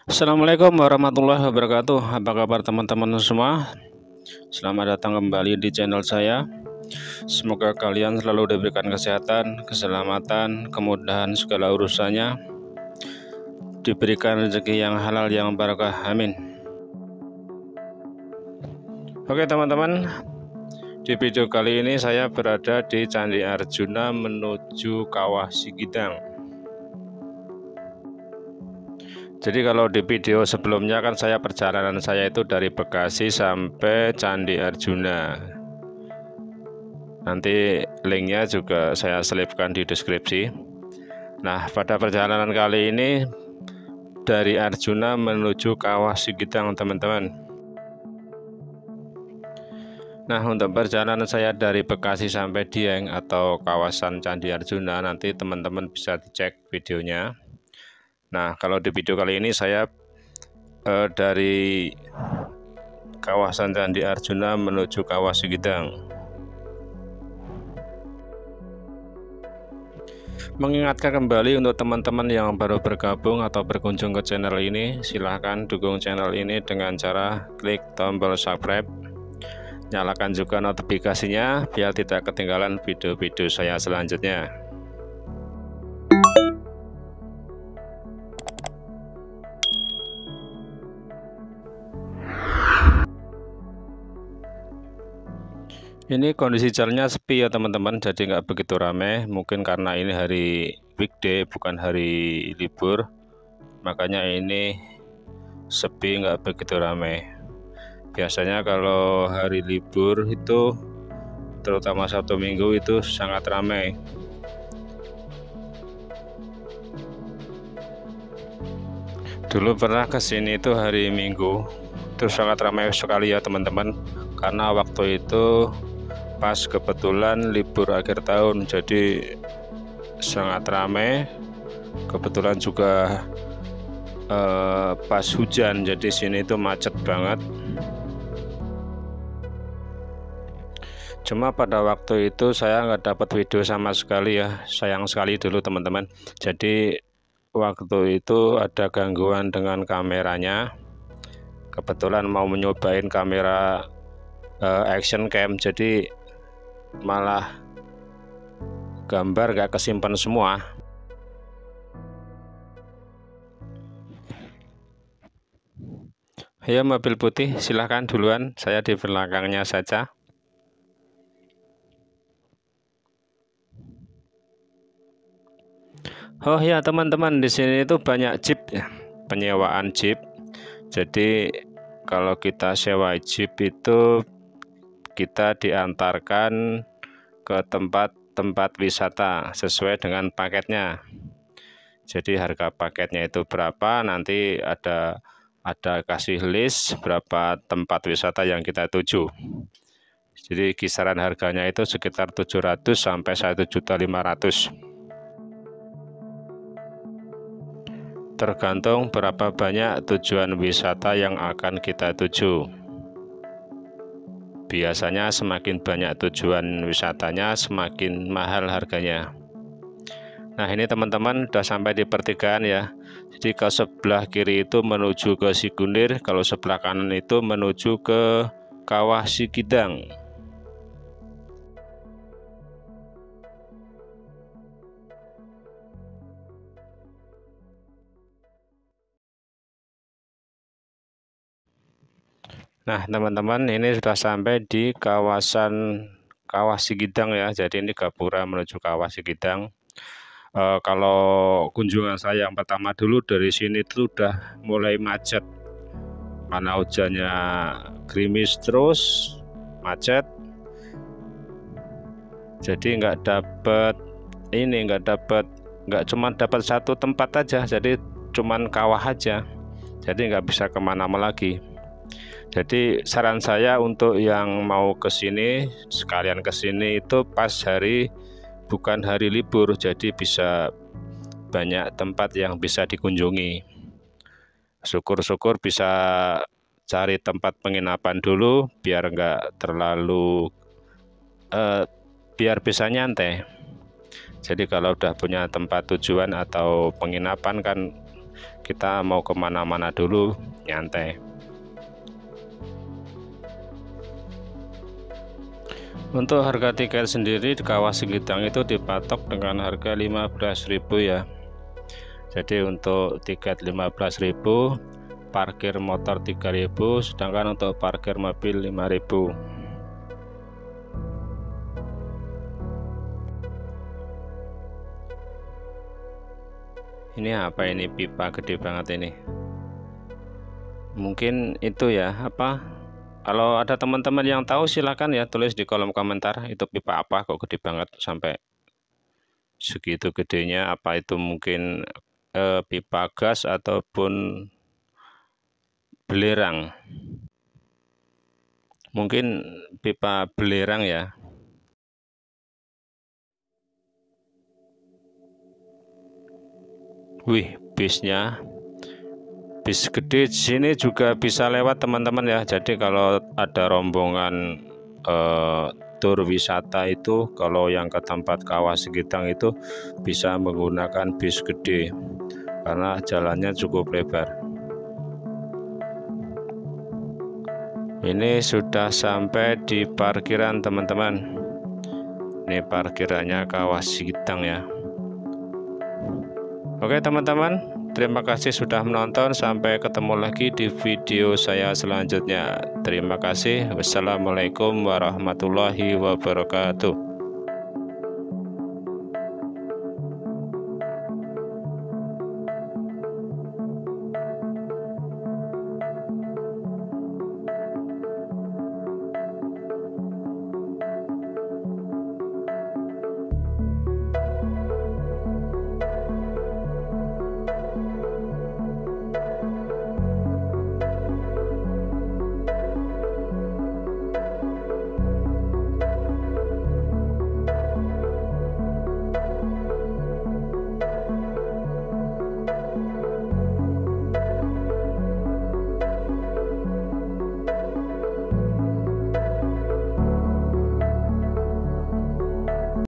Assalamualaikum warahmatullahi wabarakatuh. Apa kabar teman-teman semua? Selamat datang kembali di channel saya. Semoga kalian selalu diberikan kesehatan, keselamatan, kemudahan segala urusannya, diberikan rezeki yang halal yang barakah, amin. Oke teman-teman, di video kali ini saya berada di Candi Arjuna menuju Kawah Sikidang. Jadi kalau di video sebelumnya kan perjalanan saya itu dari Bekasi sampai Candi Arjuna. Nanti linknya juga saya selipkan di deskripsi. Nah, pada perjalanan kali ini dari Arjuna menuju Kawah Sikidang, teman-teman. Nah, untuk perjalanan saya dari Bekasi sampai Dieng atau kawasan Candi Arjuna, nanti teman-teman bisa dicek videonya. Nah, kalau di video kali ini saya dari kawasan Candi Arjuna menuju Kawah Sikidang. Mengingatkan kembali untuk teman-teman yang baru bergabung atau berkunjung ke channel ini, silahkan dukung channel ini dengan cara klik tombol subscribe, nyalakan juga notifikasinya biar tidak ketinggalan video-video saya selanjutnya. Ini kondisi jalannya sepi ya teman-teman, jadi nggak begitu ramai. Mungkin karena ini hari weekday bukan hari libur, makanya ini sepi, nggak begitu ramai. Biasanya kalau hari libur itu, terutama Sabtu Minggu, itu sangat ramai. Dulu pernah kesini itu hari Minggu, itu sangat ramai sekali ya teman-teman, karena waktu itu pas kebetulan libur akhir tahun, jadi sangat ramai. Kebetulan juga pas hujan, jadi sini itu macet banget. Cuma pada waktu itu saya nggak dapat video sama sekali ya, sayang sekali dulu teman-teman. Jadi waktu itu ada gangguan dengan kameranya. Kebetulan mau mencobain kamera action cam, jadi malah gambar gak kesimpan semua. Ayo mobil putih silahkan duluan, saya di belakangnya saja. Oh ya teman-teman, di sini itu banyak jeep ya, penyewaan jeep. Jadi kalau kita sewa jeep itu kita diantarkan ke tempat-tempat wisata sesuai dengan paketnya. Jadi harga paketnya itu berapa, nanti ada kasih list berapa tempat wisata yang kita tuju. Jadi kisaran harganya itu sekitar 700 sampai 1.500.000. Tergantung berapa banyak tujuan wisata yang akan kita tuju. Biasanya semakin banyak tujuan wisatanya, semakin mahal harganya. Nah ini teman-teman udah sampai di pertigaan ya. Jadi ke sebelah kiri itu menuju ke Sikunir, kalau sebelah kanan itu menuju ke Kawah Sikidang. Nah teman-teman, ini sudah sampai di kawasan Kawah Sikidang ya. Jadi ini Gapura menuju Kawah Sikidang. Kalau kunjungan saya yang pertama dulu dari sini itu udah mulai macet, karena hujannya gerimis terus, macet. Jadi nggak cuma dapat satu tempat aja, jadi cuman kawah aja, jadi nggak bisa kemana-mana lagi. Jadi saran saya untuk yang mau kesini, sekalian kesini itu pas bukan hari libur, jadi bisa banyak tempat yang bisa dikunjungi. Syukur-syukur bisa cari tempat penginapan dulu biar nggak terlalu biar bisa nyantai. Jadi kalau udah punya tempat tujuan atau penginapan kan kita mau kemana-mana dulu nyantai. Untuk harga tiket sendiri di Kawah Sigitang itu dipatok dengan harga 15.000 ya. Jadi untuk tiket 15.000, parkir motor 3.000, sedangkan untuk parkir mobil 5.000. Ini apa ini, pipa gede banget ini. Mungkin itu ya, apa? Kalau ada teman-teman yang tahu silahkan ya tulis di kolom komentar, itu pipa apa kok gede banget sampai segitu gedenya. Apa itu mungkin pipa gas ataupun belerang? Mungkin pipa belerang ya. Wih, bisnya. Bis gede di sini juga bisa lewat teman-teman ya. Jadi kalau ada rombongan tur wisata itu, kalau yang ke tempat Kawah Sigitang itu bisa menggunakan bis gede karena jalannya cukup lebar. Ini sudah sampai di parkiran teman-teman. Ini parkirannya Kawah Sigitang ya. Oke teman-teman, terima kasih sudah menonton. Sampai ketemu lagi di video saya selanjutnya. Terima kasih. Wassalamualaikum warahmatullahi wabarakatuh.